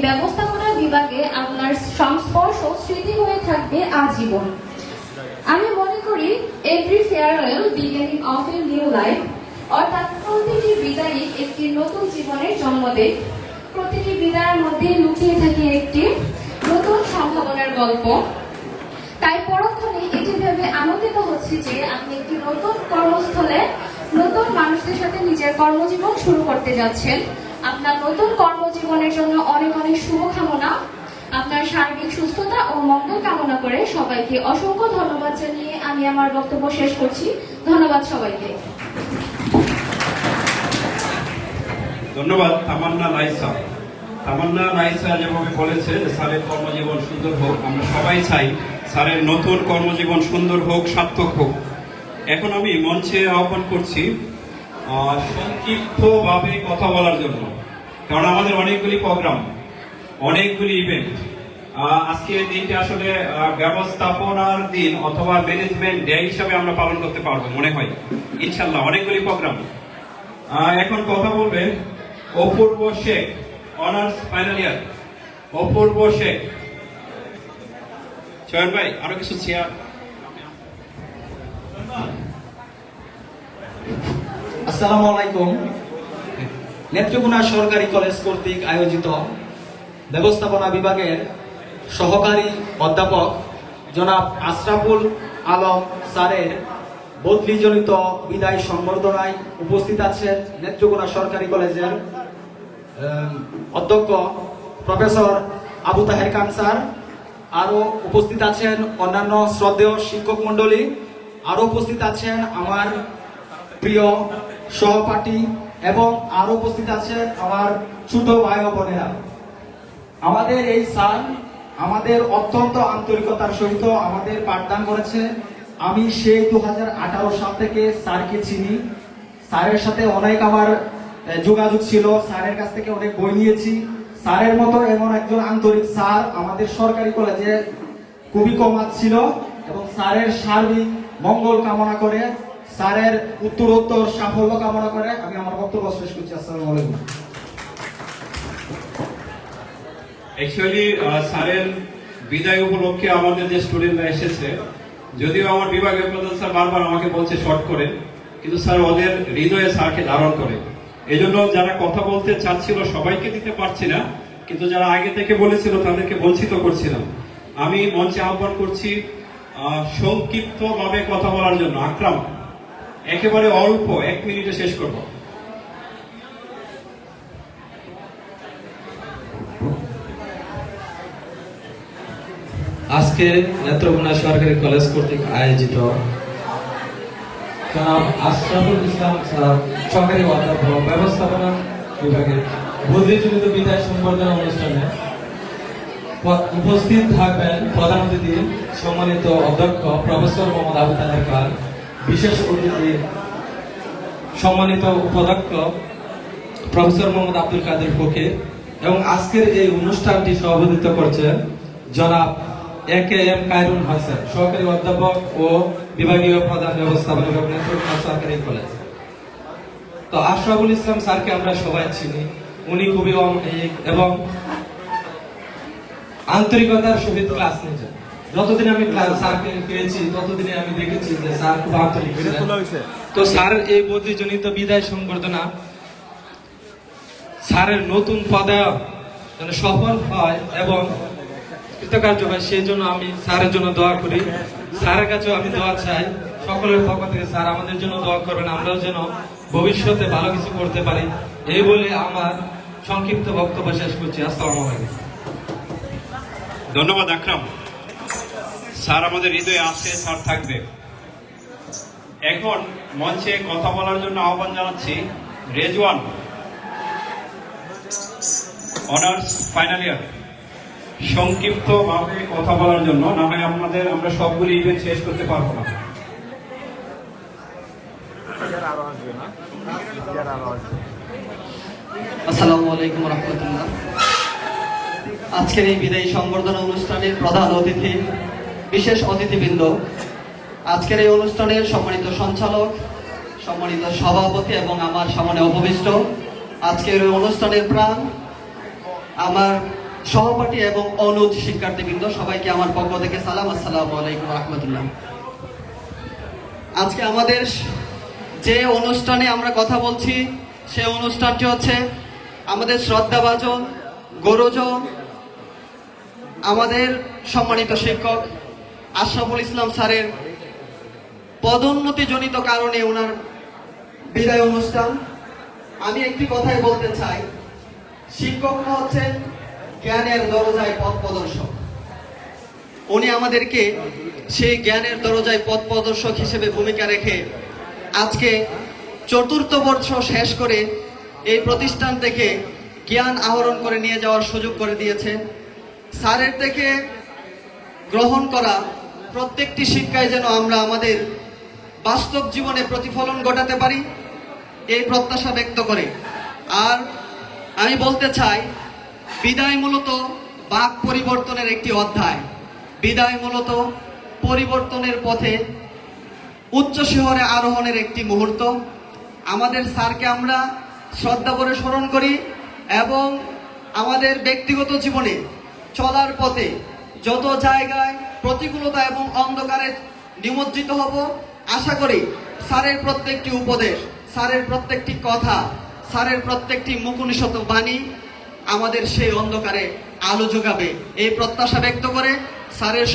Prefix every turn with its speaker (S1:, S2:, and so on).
S1: ব্যবস্থাপনা বিভাগে আপনার সংস্পর্শ স্মৃতি হয়ে থাকবে আজীবন। আমি মনে করি every farewell beginning of a new life, অর্থাৎ প্রতিটি বিদায়ী একটি নতুন জীবনের জন্ম দেয়। প্রতিটি বিদায়ের মধ্যে লুকিয়ে থাকে একটি নতুন সম্ভাবনার গল্প। তাই পরক্ষণে এটি ভেবে আনন্দিত হচ্ছি যে আপনি একটি নতুন কর্মস্থলে নতুন মানুষদের সাথে নিজের কর্মজীবন শুরু করতে যাচ্ছেন। আপনার নতুন কর্মজীবনের জন্য অনেক অনেক শুভকামনা। আপনার সার্বিক সুস্থতা ও মঙ্গল কামনা করে সবাইকে অসংখ্য ধন্যবাদ জানিয়ে আমি আমার বক্তব্য শেষ করছি। ধন্যবাদ সবাইকে।
S2: ধন্যবাদ তামান্না নাইসা। তামান্না নাইসা যেভাবে বলেছে যে স্যারের কর্মজীবন সুন্দর হোক, আমরা সবাই চাই স্যারের নতুন কর্মজীবন সুন্দর হোক, সার্থক হোক। এখন আমি মঞ্চে আহ্বান করছি সংক্ষিপ্তভাবে কথা বলার জন্য, কারণ আমাদের অনেকগুলি প্রোগ্রাম, অনেকগুলি ইভেন্ট। আজকে দিনটি আসলে ব্যবস্থাপনার দিন অথবা ম্যানেজমেন্ট ডে হিসাবে আমরা পালন করতে পারবো মনে হয় ইনশাল্লাহ, অনেকগুলি প্রোগ্রাম। এখন কথা বলবে অপূর্ব শেখ, অনার্স ফাইনাল ইয়ার। অপূর্ব শেখ, চয়ন ভাই আরো কিছু চেয়ার।
S3: আসসালামু আলাইকুম। নেত্রকোনা সরকারি কলেজ কর্তৃক আয়োজিত ব্যবস্থাপনা বিভাগের সহকারী অধ্যাপক জনাব আশরাফুল আলম স্যারের বদলিজনিত বিদায় সংবর্ধনায় উপস্থিত আছেন নেত্রকোনা সরকারি কলেজের অধ্যক্ষ প্রফেসর আবু তাহের খান স্যার। আরও উপস্থিত আছেন অন্যান্য শ্রদ্ধেয় শিক্ষক মণ্ডলী। আরও উপস্থিত আছেন আমার প্রিয় সহপাঠী এবং আরো উপস্থিত আছেন আমার ছোট ভাই ও বোনেরা। আমাদের এই স্যার আমাদের অত্যন্ত আন্তরিকতার সহিত আমাদের পাঠদান করেছে। আমি সেই 2018 সাল থেকে স্যারকে চিনি। স্যারের সাথে অনেক আমার যোগাযোগ ছিল, স্যারের কাছ থেকে অনেক বই নিয়েছি। স্যারের মতো এমন একজন আন্তরিক স্যার আমাদের সরকারি কলেজে খুবই কম ছিল এবং স্যারের সার্বিক মঙ্গল কামনা করে, স্যারের উত্তরোত্তর সাফল্য কামনা করে আমি আমার বক্তব্য শেষ করছি। আসসালামু আলাইকুম।
S2: অ্যাকচুয়ালি স্যারের বিদায় উপলক্ষে আমাদের যে স্টুডেন্টরা এসেছে, যদিও আমার বিভাগীয় প্রধান স্যার বারবার আমাকে বলছে শর্ট করে, কিন্তু স্যার ওদের হৃদয়ে স্যারকে ধারণ করে। এই জন্য যারা কথা বলতে চাচ্ছিল সবাইকে দিতে পারছি না, কিন্তু যারা আগে থেকে বলেছিল তাদেরকে বঞ্চিত করছিলাম। আমি মঞ্চে আহ্বান করছি সংক্ষিপ্তভাবে কথা বলার জন্য আকরাম, একেবারে অল্প 1 মিনিটে শেষ করব।
S4: আজকে নেত্রকোনা সরকারি কলেজ কর্তৃক আয়োজিত জনাব আশরাফুল ইসলাম স্যার সরকারি অধ্যাপক ব্যবস্থাপনা বিভাগের বদলিজনিত বিদায় সংবর্ধনা অনুষ্ঠানে উপস্থিত থাকবেন প্রধান অতিথি সম্মানিত অধ্যক্ষ প্রফেসর মোহাম্মদ আবু তাহের খান, বিশেষ অতিথি সম্মানিত উপাধ্যক্ষ প্রফেসর মোহাম্মদ আব্দুল কাদের ফকির এবং আজকের এই অনুষ্ঠানটি সভাপতিত্ব করছেন জনাব AKM কায়রুন হোসেন, সহকারী অধ্যাপক ও বিভাগীয় প্রধান ব্যবস্থাপনা বিভাগ নেত্রকোনা সরকারি কলেজ। তো আশরাফুল ইসলাম স্যারকে আমরা সবাই চিনি। উনি খুবই এবং আন্তরিকতার সহিত ক্লাস নিয়েছেন। যতদিন আমি স্যারকে পেয়েছি ততদিনে আমি দেখেছি যে স্যার খুব আন্তরিক। তো স্যার এই বদলিজনিত বিদায় সংবর্ধনা স্যারের নতুন পদায়ন যেন সফল হয় এবং কৃতকার্য হয়, সেই জন্য আমি স্যারের জন্য দোয়া করি। স্যারের কাছেও আমি দোয়া চাই, সকলের পক্ষ থেকে স্যার আমাদের জন্য দোয়া করবেন, আমরাও যেন ভবিষ্যতে ভালো কিছু করতে পারি। এই বলে আমার সংক্ষিপ্ত বক্তব্য শেষ করছি। আসসালামু আলাইকুম।
S2: ধন্যবাদ আকরাম। স্যার আমাদের হৃদয়ে আছে, স্যার থাকবে। এখন মঞ্চে কথা বলার জন্য আহ্বান জানাচ্ছি রেজওয়ান, অনার্স ফাইনাল ইয়ার। সংক্ষিপ্তভাবে কথা বলার জন্য, না হয় আমরা সবগুলি ইভেন্ট শেষ করতে পারবো না।
S5: আসসালামু আলাইকুম রাহমাতুল্লাহ। আজকের এই বিদায়ী সংবর্ধনা অনুষ্ঠানের প্রধান অতিথি, বিশেষ অতিথিবৃন্দ, আজকের এই অনুষ্ঠানের সম্মানিত সঞ্চালক, সম্মানিত সভাপতি এবং আমার সামনে উপবিষ্ট আজকের এই অনুষ্ঠানের প্রাণ, আমার সহপাঠী এবং অনুজ শিক্ষার্থীবৃন্দ, সবাইকে আমার পক্ষ থেকে সালাম, আসসালামু আলাইকুম রহমতুল্লাহ। আজকে আমাদের যে অনুষ্ঠানে আমরা কথা বলছি সেই অনুষ্ঠানটি হচ্ছে আমাদের শ্রদ্ধাভাজন গুরুজন, আমাদের সম্মানিত শিক্ষক আশরাফুল ইসলাম স্যারের পদোন্নতিজনিত কারণে ওনার বিদায় অনুষ্ঠান। আমি একটি কথাই বলতে চাই, শিক্ষকরা হচ্ছেন জ্ঞানের দরজায় পথ প্রদর্শক। উনি আমাদেরকে সেই জ্ঞানের দরজায় পথ প্রদর্শক হিসেবে ভূমিকা রেখে আজকে 4র্থ বর্ষ শেষ করে এই প্রতিষ্ঠান থেকে জ্ঞান আহরণ করে নিয়ে যাওয়ার সুযোগ করে দিয়েছেন। স্যারের থেকে গ্রহণ করা প্রত্যেকটি শিক্ষায় যেন আমরা আমাদের বাস্তব জীবনে প্রতিফলন ঘটাতে পারি, এই প্রত্যাশা ব্যক্ত করে। আর আমি বলতে চাই, বিদায় মূলত বাক পরিবর্তনের একটি অধ্যায়। বিদায় মূলত পরিবর্তনের পথে উচ্চ শিখরে আরোহণের একটি মুহূর্ত। আমাদের স্যারকে আমরা শ্রদ্ধা করে স্মরণ করি এবং আমাদের ব্যক্তিগত জীবনে চলার পথে যত জায়গায় প্রতিকূলতা এবং অন্ধকারে নিমজ্জিত হব, আশা করি স্যারের প্রত্যেকটি উপদেশ, স্যারের প্রত্যেকটি কথা, স্যারের প্রত্যেকটি মুখনিষত বাণী আমাদের সেই অন্ধকারে আলো যোগাবে, এই প্রত্যাশা ব্যক্ত করে স্যারের